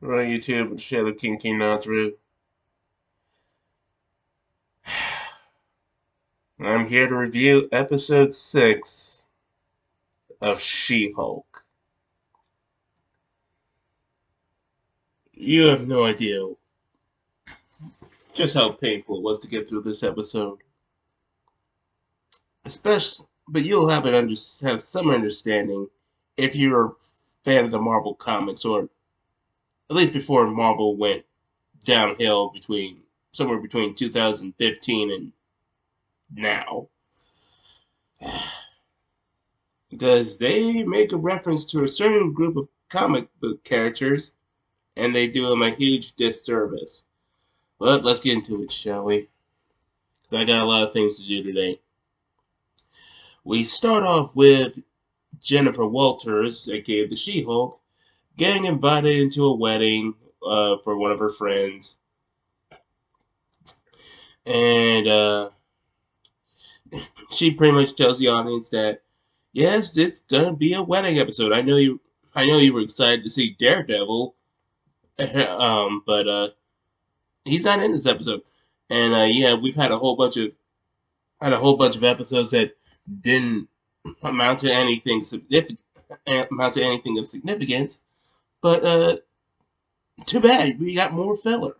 Hello, YouTube. Shadow King not through. I'm here to review episode 6 of She-Hulk. You have no idea just how painful it was to get through this episode. Especially, but you'll have some understanding if you're a fan of the Marvel comics, or at least before Marvel went downhill somewhere between 2015 and now. Because they make a reference to a certain group of comic book characters, and they do them a huge disservice. But let's get into it, shall we? Because I got a lot of things to do today. We start off with Jennifer Walters, aka the She-Hulk, getting invited into a wedding for one of her friends. And she pretty much tells the audience that, yes, this is gonna be a wedding episode. I know you were excited to see Daredevil, but he's not in this episode. And yeah, we've had a whole bunch of episodes that didn't amount to anything significant, of significance. But too bad we got more filler.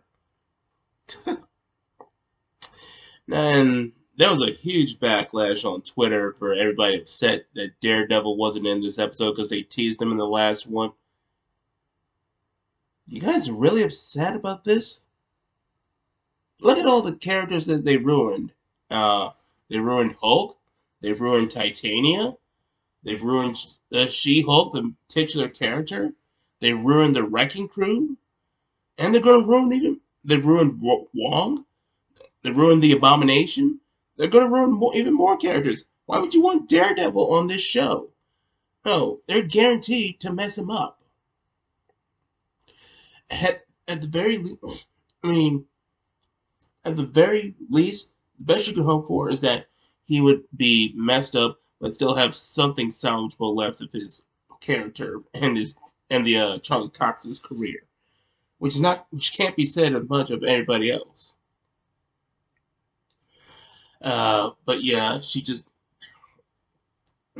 And there was a huge backlash on Twitter for everybody upset that Daredevil wasn't in this episode because they teased him in the last one. You guys really upset about this? Look at all the characters that they ruined. They ruined Hulk. They've ruined Titania. They've ruined the She-Hulk, the titular character. They ruined the Wrecking Crew, and they're going to ruin They ruined Wong. They ruined the Abomination. They're going to ruin even more characters. Why would you want Daredevil on this show? No, they're guaranteed to mess him up. At the very least, I mean, at the very least, the best you can hope for is that he would be messed up, but still have something salvageable left of his character and the Charlie Cox's career, which can't be said of much of anybody else. But yeah, she just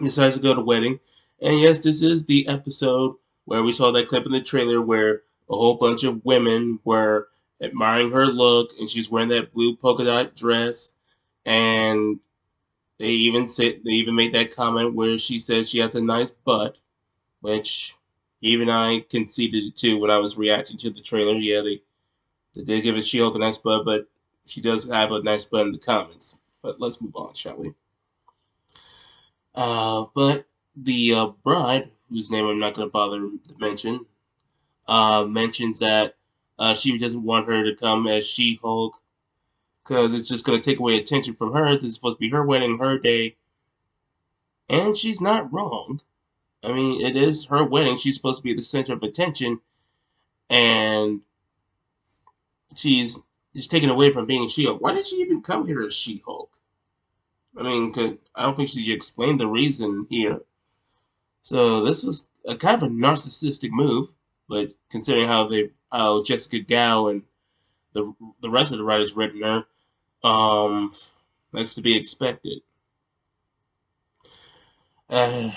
decides to go to the wedding, and yes, this is the episode where we saw that clip in the trailer where a whole bunch of women were admiring her look, and she's wearing that blue polka dot dress, and they even made that comment where she says she has a nice butt, which even I conceded it too when I was reacting to the trailer. Yeah, they did give She-Hulk a nice butt, but she does have a nice butt in the comics. But let's move on, shall we? But the bride, whose name I'm not going to bother to mention, mentions that she doesn't want her to come as She-Hulk because it's just going to take away attention from her. This is supposed to be her wedding, her day, and she's not wrong. I mean, it is her wedding. She's supposed to be the center of attention, and she's taken away from being She-Hulk. Why did she even come here as She-Hulk? I mean, cause I don't think she explained the reason here. So this was a kind of a narcissistic move, but considering how Jessica Gao and the rest of the writers written her, um, that's to be expected. Uh,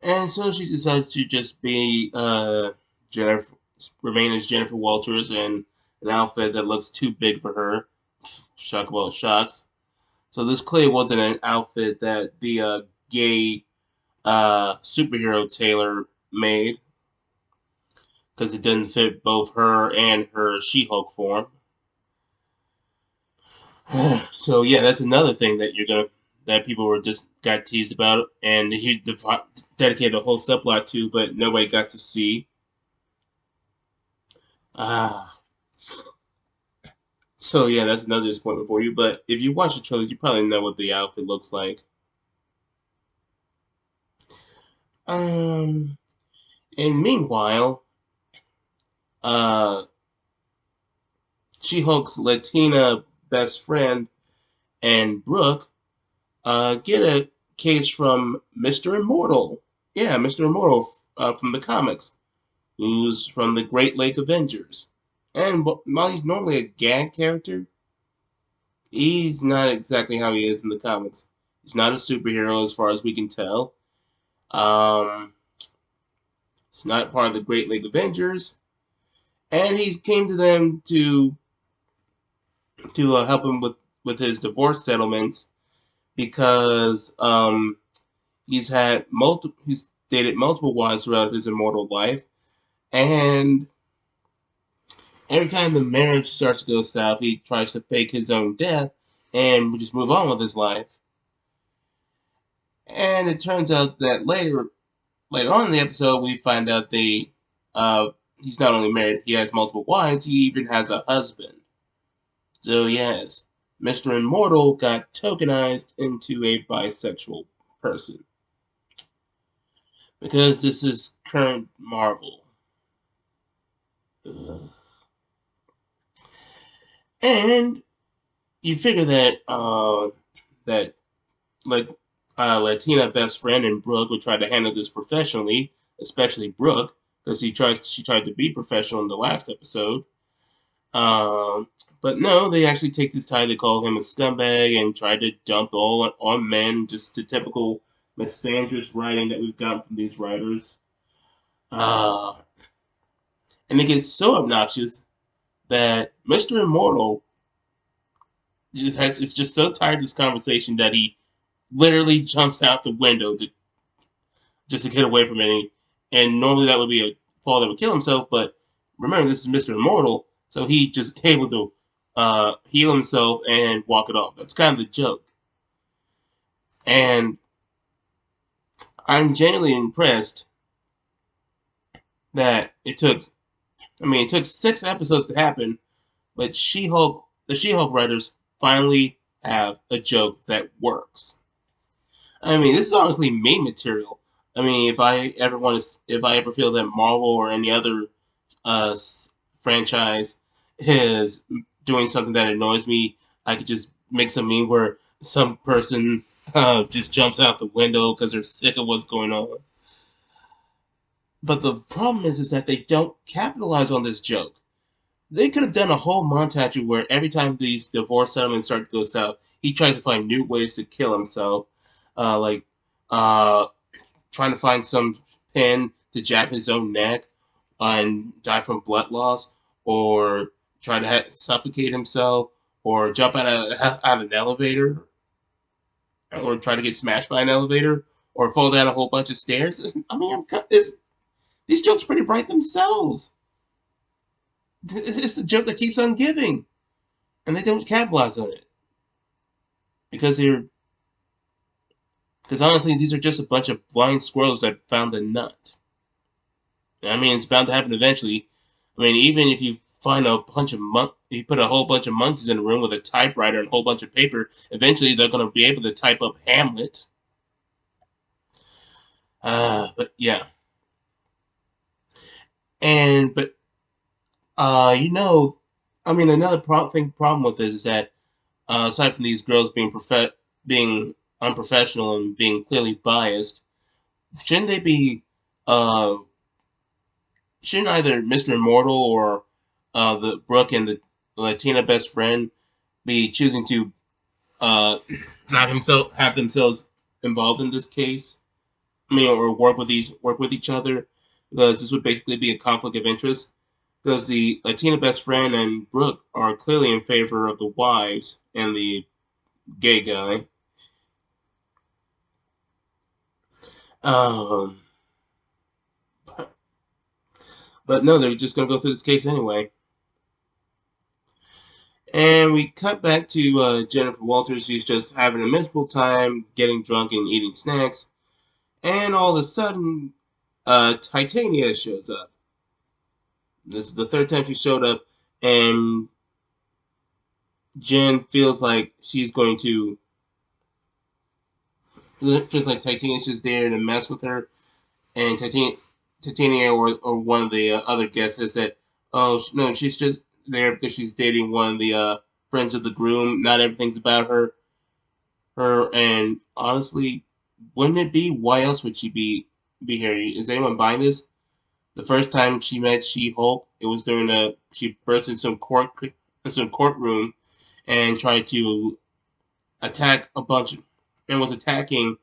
and so she decides to just be Jennifer, remain as Jennifer Walters in an outfit that looks too big for her. Shock of all shocks. So this clearly wasn't an outfit that the gay superhero tailor made because it doesn't fit both her and her She-Hulk form. So yeah, that's another thing that people were just got teased about, and he dedicated a whole subplot to, but nobody got to see. Ah, so yeah, that's another disappointment for you. But if you watch the trailer, you probably know what the outfit looks like. Um, and meanwhile, uh, She-Hulk's Latina best friend and Brooke get a case from Mr. Immortal. Yeah, Mr. Immortal from the comics, who's from the Great Lake Avengers. And while he's normally a gag character, he's not exactly how he is in the comics. He's not a superhero as far as we can tell. Um, he's not part of the Great Lake Avengers, and he came to them to help him with his divorce settlements because he's dated multiple wives throughout his immortal life, and every time the marriage starts to go south, he tries to fake his own death and just move on with his life. And it turns out that later on in the episode, we find out uh, he's not only married, he has multiple wives, he even has a husband. So yes, Mr. Immortal got tokenized into a bisexual person because this is current Marvel. Ugh. And you figure that like Latina best friend and Brooke would try to handle this professionally, especially Brooke, because she tried to be professional in the last episode. Um, but no, they actually take this time to call him a scumbag and try to dump all on men, just the typical misandrist writing that we've gotten from these writers. Uh, and it gets so obnoxious that Mr. Immortal is just so tired of this conversation that he literally jumps out the window just to get away from it. And normally that would be a fall that would kill himself, but remember this is Mr. Immortal, so he just able to heal himself and walk it off. That's kind of the joke. And I'm genuinely impressed that it took 6 episodes to happen, but the She-Hulk writers finally have a joke that works. I mean, this is honestly meme material. I mean, if I ever feel that Marvel or any other franchise is doing something that annoys me, I could just make some meme where some person just jumps out the window because they're sick of what's going on. But the problem is that they don't capitalize on this joke. They could have done a whole montage where every time these divorce settlements start to go south, he tries to find new ways to kill himself, like uh, trying to find some pin to jab his own neck and die from blood loss, or try to suffocate himself, or jump out of an elevator, or try to get smashed by an elevator, or fall down a whole bunch of stairs. I mean, these jokes pretty bright themselves. It's the joke that keeps on giving, and they don't capitalize on it because they're because honestly, these are just a bunch of blind squirrels that found a nut. I mean, it's bound to happen eventually. I mean, even if you find a bunch of you put a whole bunch of monkeys in a room with a typewriter and a whole bunch of paper, eventually they're going to be able to type up Hamlet. But yeah, and but you know, I mean, another problem with this is that aside from these girls being unprofessional and being clearly biased, shouldn't they be uh shouldn't either Mr. Immortal or the Brooke and the Latina best friend be choosing to uh, have themselves involved in this case? I mean, or work with each other, because this would basically be a conflict of interest. Because the Latina best friend and Brooke are clearly in favor of the wives and the gay guy. Um, but no, they're just gonna go through this case anyway. And we cut back to Jennifer Walters. She's just having a miserable time, getting drunk and eating snacks. And all of a sudden, Titania shows up. This is the third time she showed up, and Jen feels like Titania's just there to mess with her. And Titania or one of the other guests has said, "Oh no, she's just there because she's dating one of the friends of the groom. Not everything's about her." And honestly, wouldn't it be? Why else would she be? be here. Is anyone buying this? The first time she met She-Hulk, it was during she burst in some courtroom and tried to attack a bunch and was attacking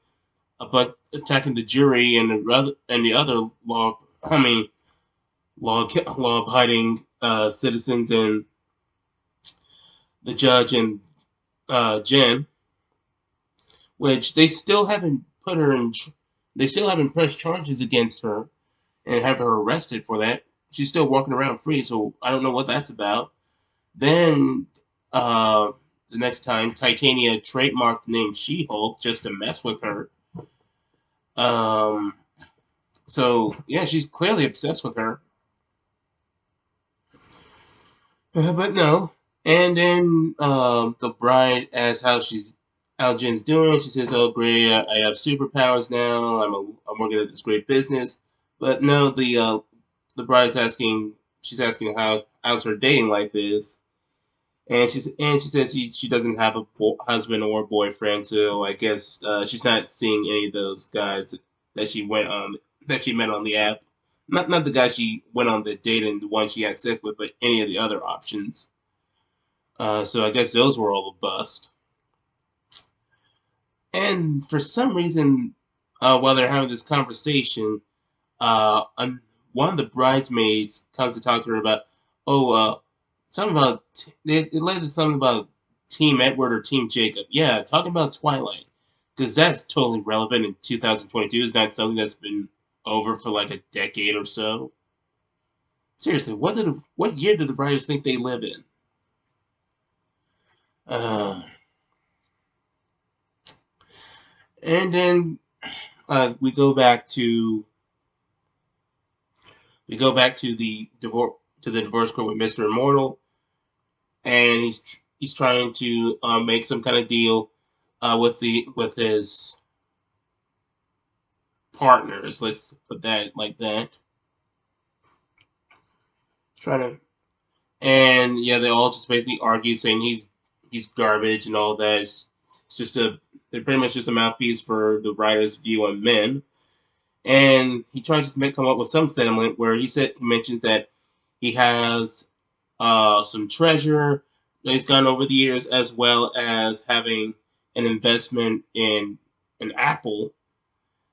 the jury and the other law abiding citizens and the judge and Jen, which they still haven't pressed charges against her and have her arrested for that. She's still walking around free, so I don't know what that's about. Then uh, the next time, Titania trademarked the name She-Hulk just to mess with her. Um, so yeah, she's clearly obsessed with her. But no. And then the bride asks how Jen's doing. She says, "Oh, great! I have superpowers now. I'm working at this great business." But no, the bride's asking. She's asking how's her dating life is, and she says she doesn't have a husband or boyfriend. So I guess she's not seeing any of those guys that she went on that she met on the app. Not the guy she went on the date and the one she had sex with, but any of the other options. So I guess those were all a bust. And for some reason, while they're having this conversation, uh, un- one of the bridesmaids comes to talk to her about, oh, something about, it led to something about Team Edward or Team Jacob. Yeah, talking about Twilight. Because that's totally relevant in 2022. It's not something that's been over for like a decade or so. Seriously, what year do the writers think they live in? Uh, and then we go back to the divorce court with Mr. Immortal, and he's trying to make some kind of deal with his partners. Let's put that like that. Trying to and yeah, they all just basically argue saying he's garbage and all that. It's just they're pretty much just a mouthpiece for the writer's view on men. And he tries to come up with some settlement where he mentions that he has some treasure that he's gotten over the years, as well as having an investment in an Apple,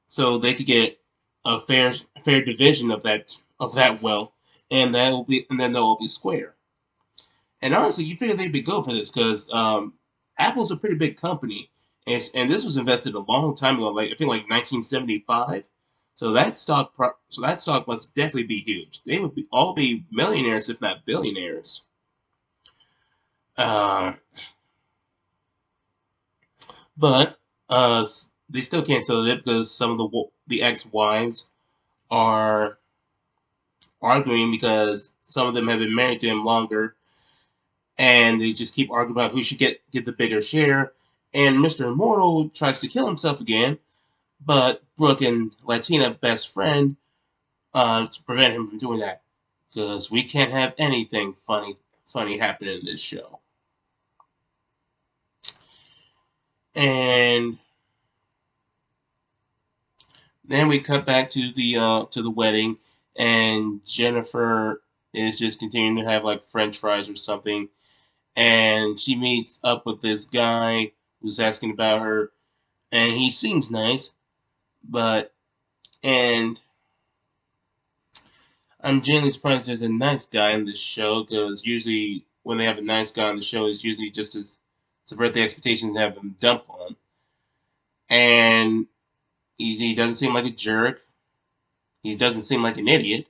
so they could get a fair division of that wealth, and then they'll be square. And honestly, you figure they'd be good for this because Apple's a pretty big company, and this was invested a long time ago, like I think like 1975. So that stock must definitely be huge. They would all be millionaires, if not billionaires. Uh, but they still can't sell it because some of the ex-wives are arguing because some of them have been married to him longer, and they just keep arguing about who should get the bigger share. And Mr. Immortal tries to kill himself again, but Brooke and Latina best friend to prevent him from doing that because we can't have anything funny happen in this show. And then we cut back to the wedding, and Jennifer is just continuing to have like French fries or something, and she meets up with this guy who's asking about her, and he seems nice, but and I'm genuinely surprised there's a nice guy in this show because usually when they have a nice guy on the show, it's usually just to subvert the expectations and have them dump on. And he doesn't seem like a jerk. He doesn't seem like an idiot.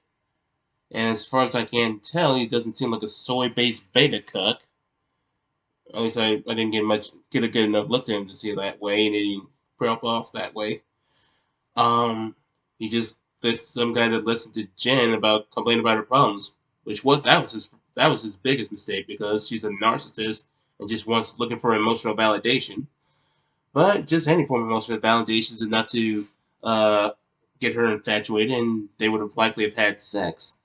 And as far as I can tell, he doesn't seem like a soy-based beta cuck. At least I didn't get a good enough look at him to see it that way, and he didn't prop off that way. Um, he just there's some guy that listened to Jen about complaining about her problems, which that was his biggest mistake because she's a narcissist and just wants looking for emotional validation. But just any form of emotional validation is enough to uh, get her infatuated, and they would have likely have had sex.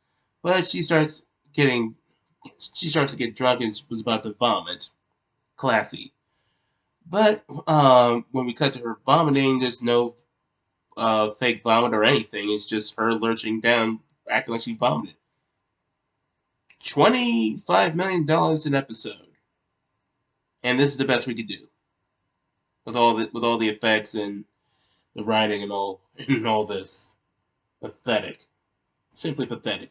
But getting she starts to get drunk and was about to vomit. Classy. But when we cut to her vomiting, there's no fake vomit or anything. It's just her lurching down, acting like she vomited. $25 million an episode, and this is the best we could do with all the effects and the writing and all and all this. Pathetic, simply pathetic.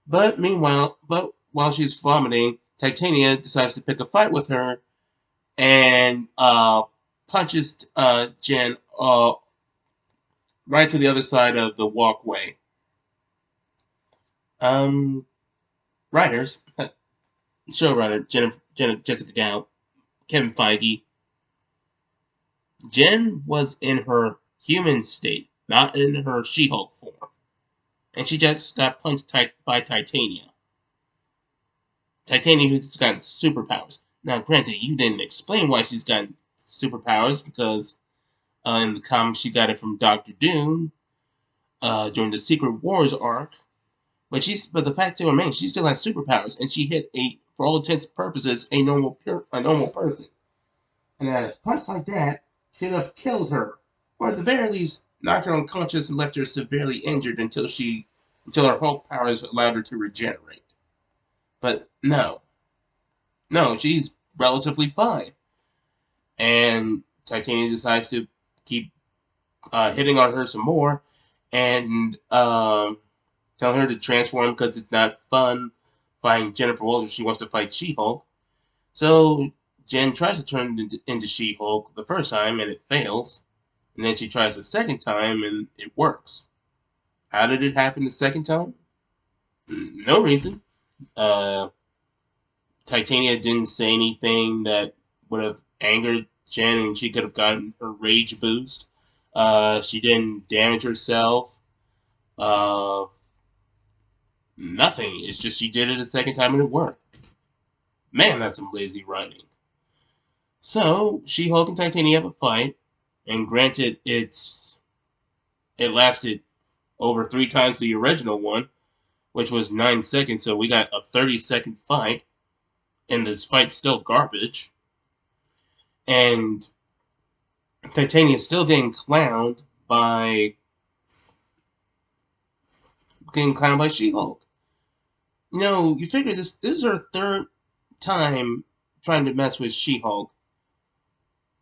But while she's vomiting, Titania decides to pick a fight with her and punches Jen right to the other side of the walkway. Um, Writers, showrunner Jessica Dow, Kevin Feige. Jen was in her human state, not in her She-Hulk form, and she just got punched by Titania. Titania who's got superpowers. Now, granted, you didn't explain why she's got superpowers because in the comics she got it from Doctor Doom during the Secret Wars arc. But the fact remains, she still has superpowers, and she hit for all intents and purposes, a normal person. And a punch like that should have killed her, or at the very least, knocked her unconscious and left her severely injured until her Hulk powers allowed her to regenerate. But no, she's relatively fine. And Titania decides to keep hitting on her some more, and tell her to transform because it's not fun fighting Jennifer Walters. She wants to fight She-Hulk. So Jen tries to turn into She-Hulk the first time, and it fails. And then she tries the second time, and it works. How did it happen the second time? No reason. Uh, Titania didn't say anything that would have angered Jen, and she could have gotten her rage boost. She didn't damage herself. Uh, Nothing. It's just she did it a second time and it worked. Man, that's some lazy writing. So She-Hulk and Titania have a fight, and granted, it lasted over 3 times the original one, which was 9 seconds. So we got a 30-second fight, and this fight's still garbage. And Titania's still by She-Hulk. You figure this is her third time trying to mess with She-Hulk,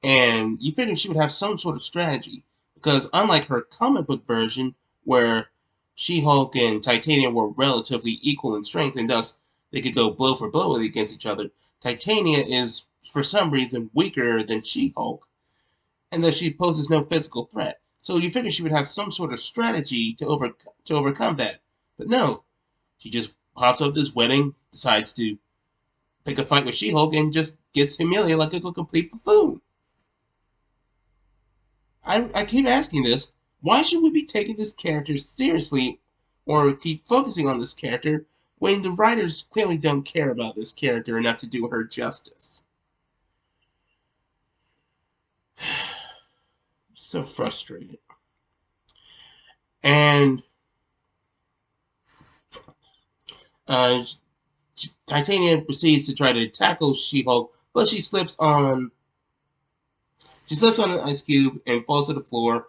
and you figure she would have some sort of strategy, because unlike her comic book version, where She-Hulk and Titania were relatively equal in strength, and thus they could go blow for blow against each other, Titania is, for some reason, weaker than She-Hulk, and thus she poses no physical threat. So you figure she would have some sort of strategy to overcome that. But no, she just pops up this wedding, decides to pick a fight with She-Hulk, and just gets humiliated like a complete buffoon. I keep asking this. Why should we be taking this character seriously or keep focusing on this character when the writers clearly don't care about this character enough to do her justice? So frustrated. And uh, Titania proceeds to try to tackle She-Hulk, but she slips on an ice cube and falls to the floor,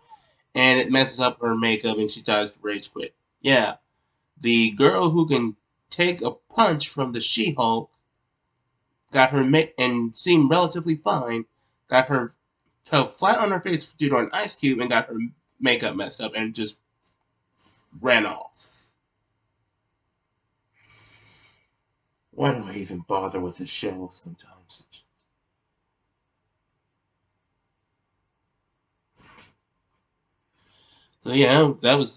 and it messes up her makeup, and she tries to rage quit. Yeah, the girl who can take a punch from the She-Hulk got her and seemed relatively fine. Got her fell flat on her face due to an ice cube and got her makeup messed up and just ran off. Why do I even bother with this show sometimes? So yeah, that was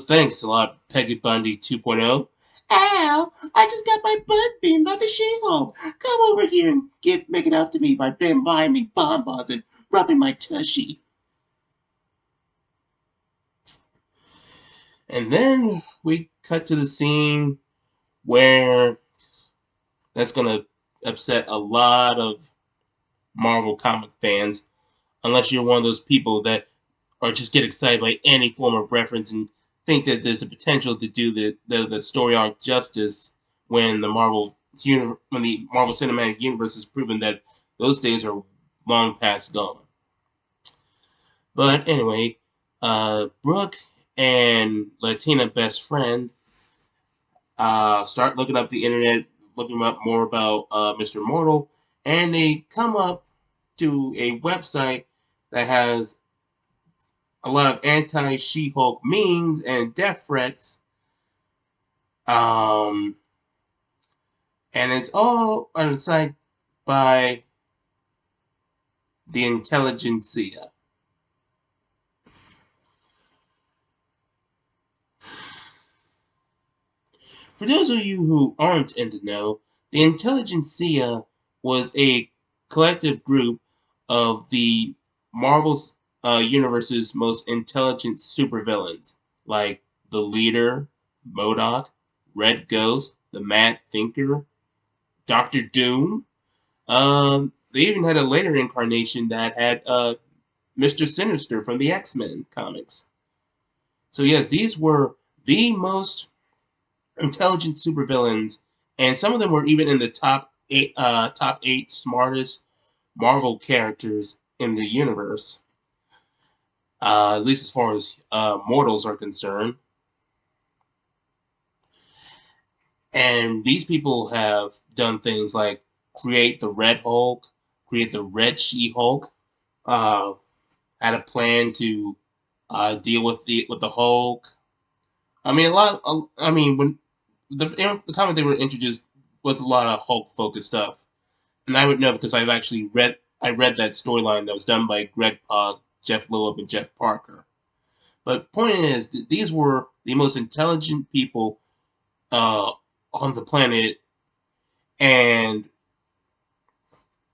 thanks a lot, Peggy Bundy 2.0. Ow! I just got my butt beamed by the She-Hulk. Come over here and make it up to me by buying me bonbons and rubbing my tushy. And then we cut to the scene where that's gonna upset a lot of Marvel comic fans, unless you're one of those people that or just get excited by any form of reference and think that there's the potential to do the story arc justice when the Marvel Cinematic Universe has proven that those days are long past gone. But anyway, Brooke and Latina best friend start looking up the internet, looking up more about Mr. Mortal, and they come up to a website that has a lot of anti-She-Hulk memes and death threats. Um, and it's all on a site by the intelligentsia. For those of you who aren't in the know, the intelligentsia was a collective group of the Marvel's universe's most intelligent supervillains, like the Leader, MODOK, Red Ghost, the Mad Thinker, Doctor Doom. They even had a later incarnation that had Mr. Sinister from the X-Men comics. So yes, these were the most intelligent supervillains, and some of them were even in the top eight smartest Marvel characters in the universe. At least as far as mortals are concerned. And these people have done things like create the Red Hulk, create the Red She-Hulk, uh, had a plan to deal with the Hulk. I mean, I mean, when the comic they were introduced was a lot of Hulk focused stuff, and I would know because I read that storyline that was done by Greg Pog, Jeff Loeb, and Jeff Parker. But point is, these were the most intelligent people uh, on the planet, and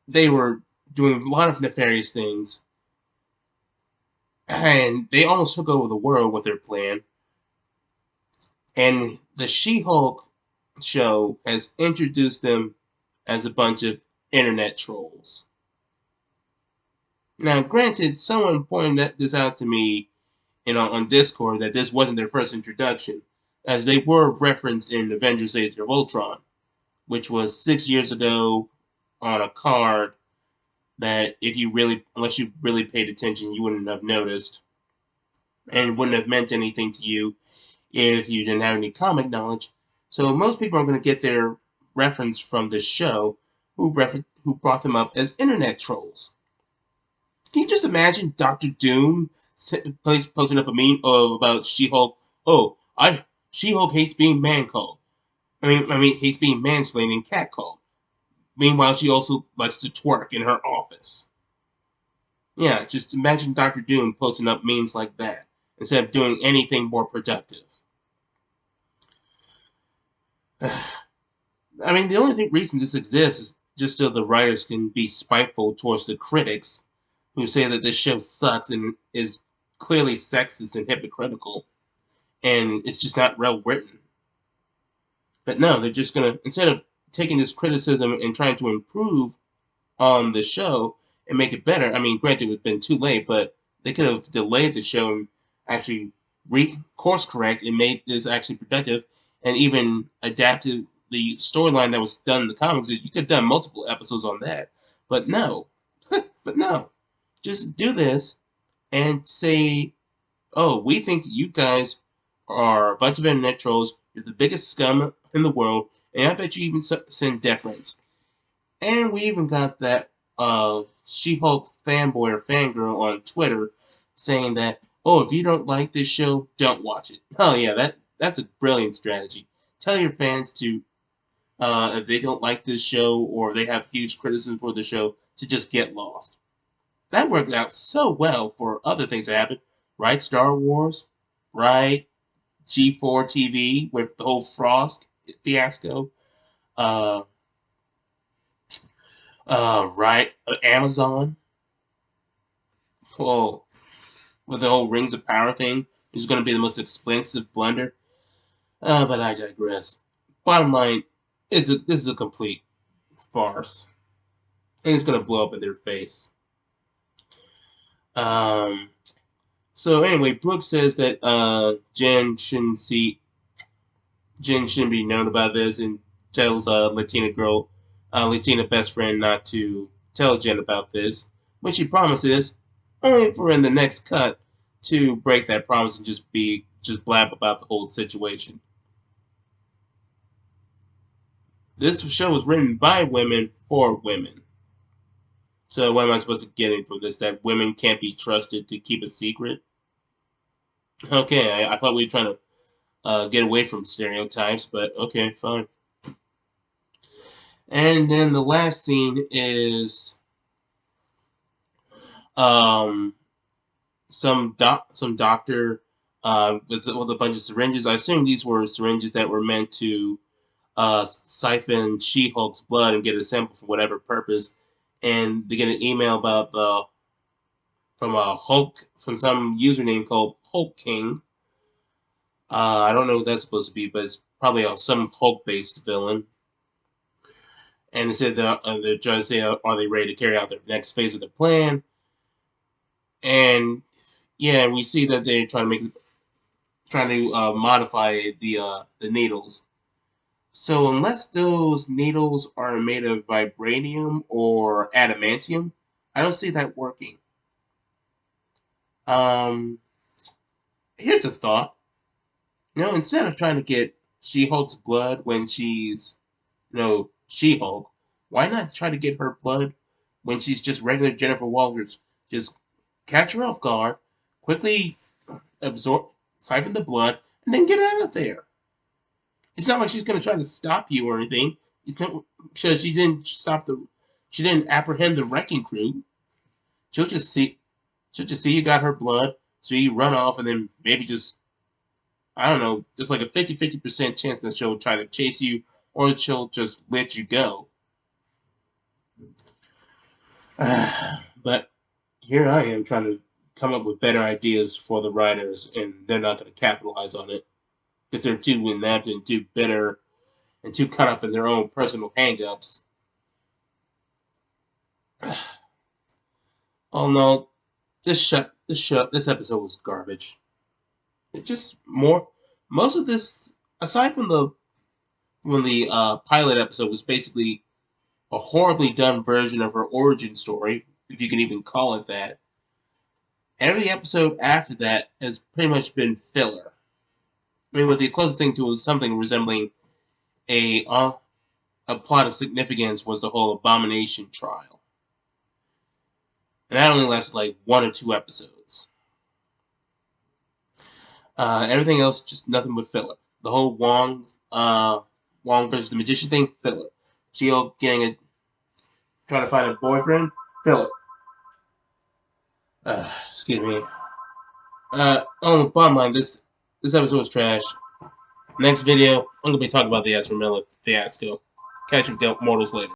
they were doing a lot of nefarious things, and they almost took over the world with their plan. And the She-Hulk show has introduced them as a bunch of internet trolls. Now, granted, someone pointed this out to me, on Discord that this wasn't their first introduction, as they were referenced in Avengers: Age of Ultron, which was 6 years ago on a card that unless you really paid attention, you wouldn't have noticed, and wouldn't have meant anything to you if you didn't have any comic knowledge. So most people are going to get their reference from this show, who brought them up as internet trolls. Can you just imagine Doctor Doom posting up a meme about She-Hulk? Oh, She-Hulk hates being man-called. I mean, hates being mansplained and catcalled. Meanwhile, she also likes to twerk in her office. Yeah, just imagine Doctor Doom posting up memes like that instead of doing anything more productive. I mean, the only reason this exists is just so the writers can be spiteful towards the critics who say that this show sucks and is clearly sexist and hypocritical, and it's just not well written. But no, they're just gonna, instead of taking this criticism and trying to improve on the show and make it better. I mean, granted, it would have been too late, but they could have delayed the show and actually course correct and made this actually productive, and even adapted the storyline that was done in the comics. You could have done multiple episodes on that, but no, but no, just do this and say, "Oh, we think you guys are a bunch of internet trolls. You're the biggest scum in the world, and I bet you even send deference." And we even got that She-Hulk fanboy or fangirl on Twitter saying that, "Oh, if you don't like this show, don't watch it." Oh yeah, that's a brilliant strategy. Tell your fans to, if they don't like this show or they have huge criticism for the show, to just get lost. That worked out so well for other things that happened, right? Star Wars, right? G4 TV with the whole Frost fiasco. Uh, right? Amazon. Oh, with the whole Rings of Power thing, which is going to be the most expensive blunder. But I digress. Bottom line, this is a complete farce, and it's going to blow up in their face. Um. So anyway, Brooke says that Jen shouldn't be known about this, and tells Latina best friend not to tell Jen about this, which she promises. only for in the next cut to break that promise and just blab about the whole situation. This show was written by women for women. So what am I supposed to get from this? That women can't be trusted to keep a secret? Okay, I thought we were trying to get away from stereotypes, but okay, fine. And then the last scene is um, some doctor with a bunch of syringes. I assume these were syringes that were meant to siphon She-Hulk's blood and get a sample for whatever purpose. And they get an email about the from a Hulk from some username called Hulk King. I don't know what that's supposed to be, but it's probably some Hulk-based villain. And it said they're trying to say, are they ready to carry out their next phase of the plan? And yeah, we see that they're trying to modify the needles. So unless those needles are made of vibranium or adamantium, I don't see that working. Um, Here's a thought. Instead of trying to get She-Hulk's blood when she's, She-Hulk, why not try to get her blood when she's just regular Jennifer Walters? Just catch her off guard, quickly absorb, siphon the blood, and then get out of there. It's not like she's gonna try to stop you or anything. It's not because she didn't apprehend the wrecking crew. She'll just see, she'll just see you got her blood, so you run off, and then maybe just I don't know, there's like a 50% chance that she'll try to chase you or she'll just let you go. But here I am trying to come up with better ideas for the writers, and they're not going to capitalize on it because they're too inept and too bitter and too caught up in their own personal hangups. Oh no, this episode was garbage. It just most of this, aside from the pilot episode, was basically a horribly done version of her origin story, if you can even call it that. Every episode after that has pretty much been filler. I mean, with the closest thing to something resembling a uh, a plot of significance was the whole Abomination trial, and that only lasted like 1 or 2 episodes. Everything else just nothing but filler. The whole Wong versus the Magician thing, filler. She-Hulk trying to find a boyfriend, filler. Excuse me. On the bottom line, this episode was trash. Next video, I'm gonna be talking about the Ezra Miller fiasco. Catch you mortals later.